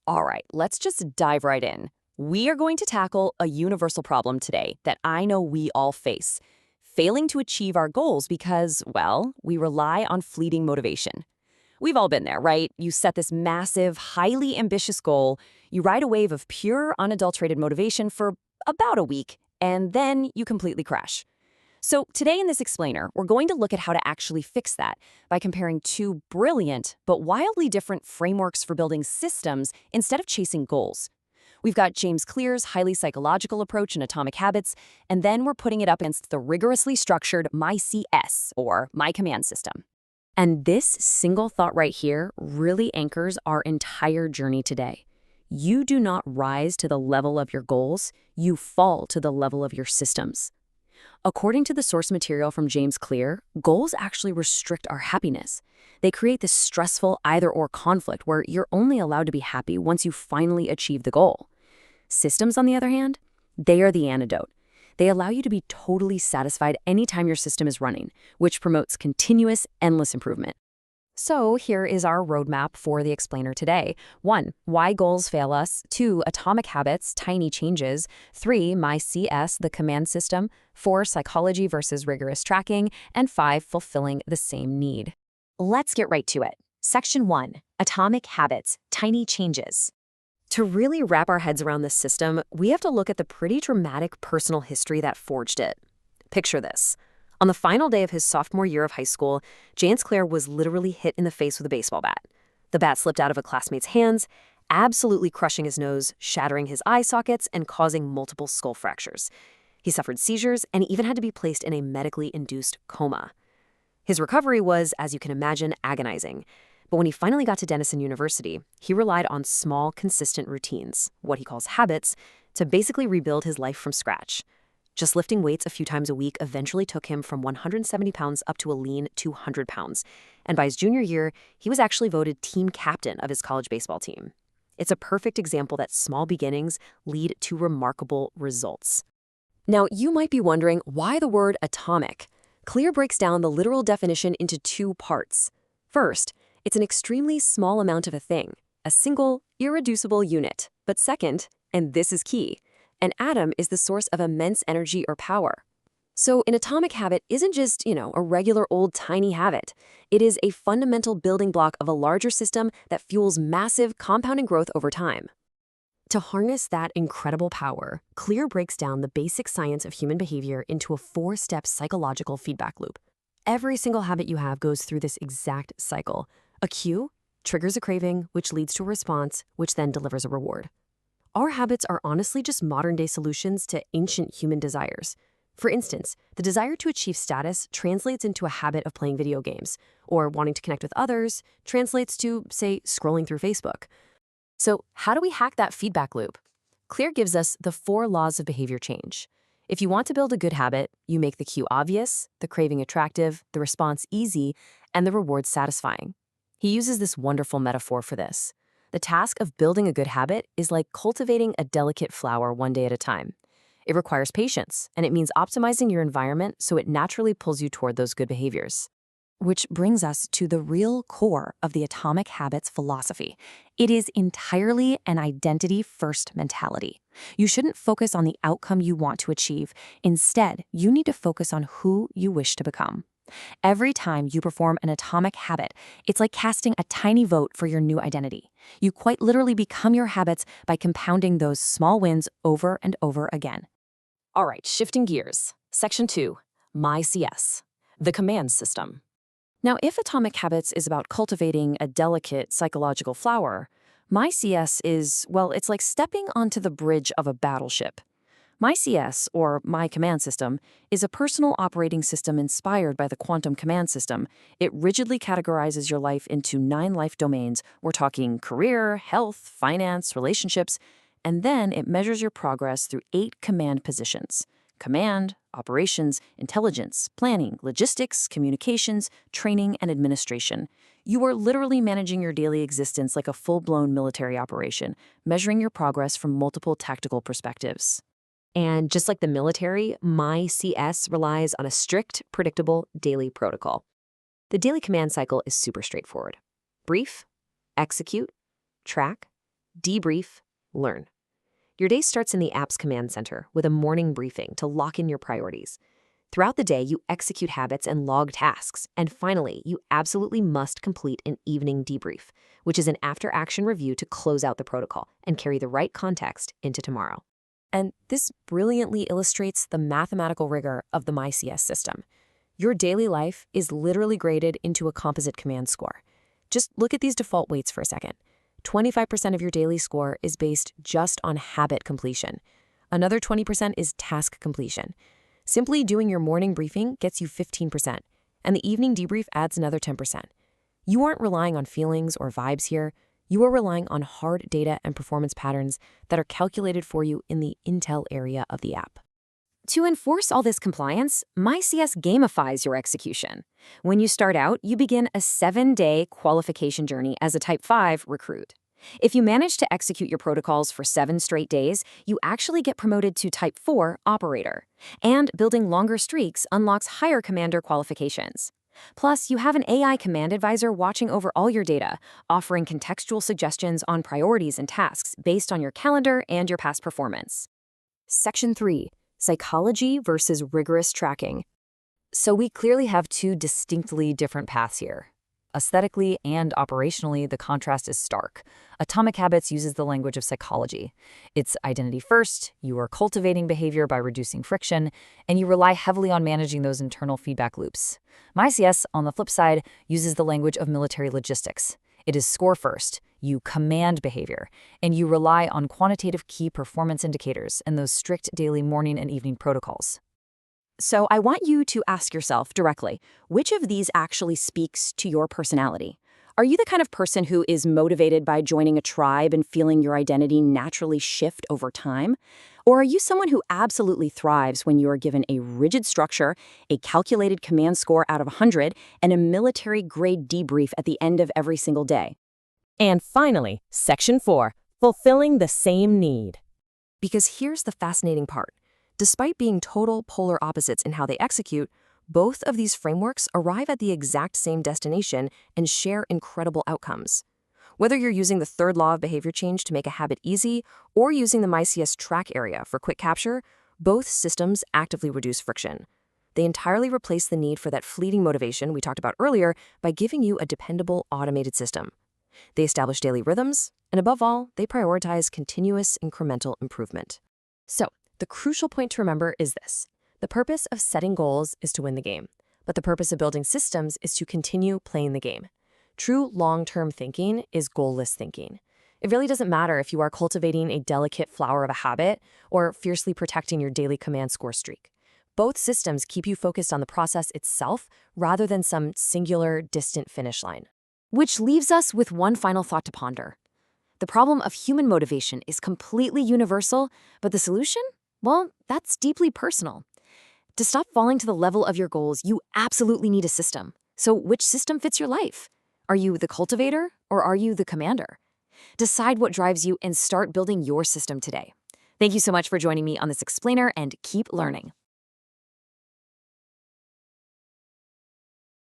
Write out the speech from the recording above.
All right, let's just dive right in. We are going to tackle a universal problem today that I know we all face. Failing to achieve our goals because, well, we rely on fleeting motivation. We've all been there, right? You set this massive, highly ambitious goal, you ride a wave of pure, unadulterated motivation for about a week, and then you completely crash. So today in this explainer, we're going to look at how to actually fix that by comparing two brilliant but wildly different frameworks for building systems instead of chasing goals. We've got James Clear's highly psychological approach in Atomic Habits, and then we're putting it up against the rigorously structured MyCS, or My Command System. And this single thought right here really anchors our entire journey today. You do not rise to the level of your goals, you fall to the level of your systems. According to the source material from James Clear, goals actually restrict our happiness. They create this stressful either-or conflict where you're only allowed to be happy once you finally achieve the goal. Systems, on the other hand, they are the antidote. They allow you to be totally satisfied anytime your system is running, which promotes continuous, endless improvement. So here is our roadmap for the explainer today. 1. Why goals fail us. 2. Atomic habits, tiny changes. 3. MyCS, the command system. 4. Psychology versus rigorous tracking. And 5. Fulfilling the same need. Let's get right to it. Section 1. Atomic habits, tiny changes. To really wrap our heads around this system, we have to look at the pretty dramatic personal history that forged it. Picture this. On the final day of his sophomore year of high school, James Clear was literally hit in the face with a baseball bat. The bat slipped out of a classmate's hands, absolutely crushing his nose, shattering his eye sockets, and causing multiple skull fractures. He suffered seizures and even had to be placed in a medically induced coma. His recovery was, as you can imagine, agonizing. But when he finally got to Denison University, he relied on small, consistent routines, what he calls habits, to basically rebuild his life from scratch. Just lifting weights a few times a week eventually took him from 170 pounds up to a lean 200 pounds. And by his junior year, he was actually voted team captain of his college baseball team. It's a perfect example that small beginnings lead to remarkable results. Now, you might be wondering why the word atomic. Clear breaks down the literal definition into two parts. First, it's an extremely small amount of a thing, a single, irreducible unit. But second, and this is key, an atom is the source of immense energy or power. So an atomic habit isn't just, a regular old tiny habit. It is a fundamental building block of a larger system that fuels massive compounding growth over time. To harness that incredible power, Clear breaks down the basic science of human behavior into a 4-step psychological feedback loop. Every single habit you have goes through this exact cycle. A cue triggers a craving, which leads to a response, which then delivers a reward. Our habits are honestly just modern-day solutions to ancient human desires. For instance, the desire to achieve status translates into a habit of playing video games, or wanting to connect with others translates to, say, scrolling through Facebook. So how do we hack that feedback loop? Clear gives us the 4 laws of behavior change. If you want to build a good habit, you make the cue obvious, the craving attractive, the response easy, and the reward satisfying. He uses this wonderful metaphor for this. The task of building a good habit is like cultivating a delicate flower one day at a time. It requires patience, and it means optimizing your environment so it naturally pulls you toward those good behaviors. Which brings us to the real core of the Atomic Habits philosophy. It is entirely an identity-first mentality. You shouldn't focus on the outcome you want to achieve. Instead, you need to focus on who you wish to become. Every time you perform an atomic habit, it's like casting a tiny vote for your new identity. You quite literally become your habits by compounding those small wins over and over again. All right, shifting gears. Section 2, MyCS, the command system. Now, if Atomic Habits is about cultivating a delicate psychological flower, MyCS is, well, it's like stepping onto the bridge of a battleship. MyCS, or My Command System, is a personal operating system inspired by the quantum command system. It rigidly categorizes your life into 9 life domains. We're talking career, health, finance, relationships, and then it measures your progress through 8 command positions: command, operations, intelligence, planning, logistics, communications, training, and administration. You are literally managing your daily existence like a full-blown military operation, measuring your progress from multiple tactical perspectives. And just like the military, MyCS relies on a strict, predictable daily protocol. The daily command cycle is super straightforward. Brief, execute, track, Debrief, learn. Your day starts in the app's command center with a morning briefing to lock in your priorities. Throughout the day, you execute habits and log tasks. And finally, you absolutely must complete an evening debrief, which is an after-action review to close out the protocol and carry the right context into tomorrow. And this brilliantly illustrates the mathematical rigor of the MyCS system. Your daily life is literally graded into a composite command score. Just look at these default weights for a second. 25% of your daily score is based just on habit completion. Another 20% is task completion. Simply doing your morning briefing gets you 15%, and the evening debrief adds another 10%. You aren't relying on feelings or vibes here. You are relying on hard data and performance patterns that are calculated for you in the Intel area of the app. To enforce all this compliance, MyCS gamifies your execution. When you start out, you begin a 7-day qualification journey as a Type 5 recruit. If you manage to execute your protocols for 7 straight days, you actually get promoted to Type 4 operator. And building longer streaks unlocks higher commander qualifications. Plus, you have an AI command advisor watching over all your data, offering contextual suggestions on priorities and tasks based on your calendar and your past performance. Section 3. Psychology versus rigorous tracking. So we clearly have two distinctly different paths here. Aesthetically and operationally, the contrast is stark. Atomic Habits uses the language of psychology. It's identity first, you are cultivating behavior by reducing friction, and you rely heavily on managing those internal feedback loops. MyCS, on the flip side, uses the language of military logistics. It is score first, you command behavior, and you rely on quantitative key performance indicators and those strict daily morning and evening protocols. So I want you to ask yourself directly, which of these actually speaks to your personality? Are you the kind of person who is motivated by joining a tribe and feeling your identity naturally shift over time? Or are you someone who absolutely thrives when you are given a rigid structure, a calculated command score out of 100, and a military-grade debrief at the end of every single day? And finally, Section 4, fulfilling the same need. Because here's the fascinating part. Despite being total polar opposites in how they execute, both of these frameworks arrive at the exact same destination and share incredible outcomes. Whether you're using the third law of behavior change to make a habit easy or using the MyCS track area for quick capture, both systems actively reduce friction. They entirely replace the need for that fleeting motivation we talked about earlier by giving you a dependable automated system. They establish daily rhythms, and above all, they prioritize continuous incremental improvement. So, the crucial point to remember is this. The purpose of setting goals is to win the game, but the purpose of building systems is to continue playing the game. True long-term thinking is goalless thinking. It really doesn't matter if you are cultivating a delicate flower of a habit or fiercely protecting your daily command score streak. Both systems keep you focused on the process itself rather than some singular, distant finish line. Which leaves us with one final thought to ponder. The problem of human motivation is completely universal, but the solution? Well, that's deeply personal. To stop falling to the level of your goals, you absolutely need a system. So which system fits your life? Are you the cultivator or are you the commander? Decide what drives you and start building your system today. Thank you so much for joining me on this explainer, and keep learning.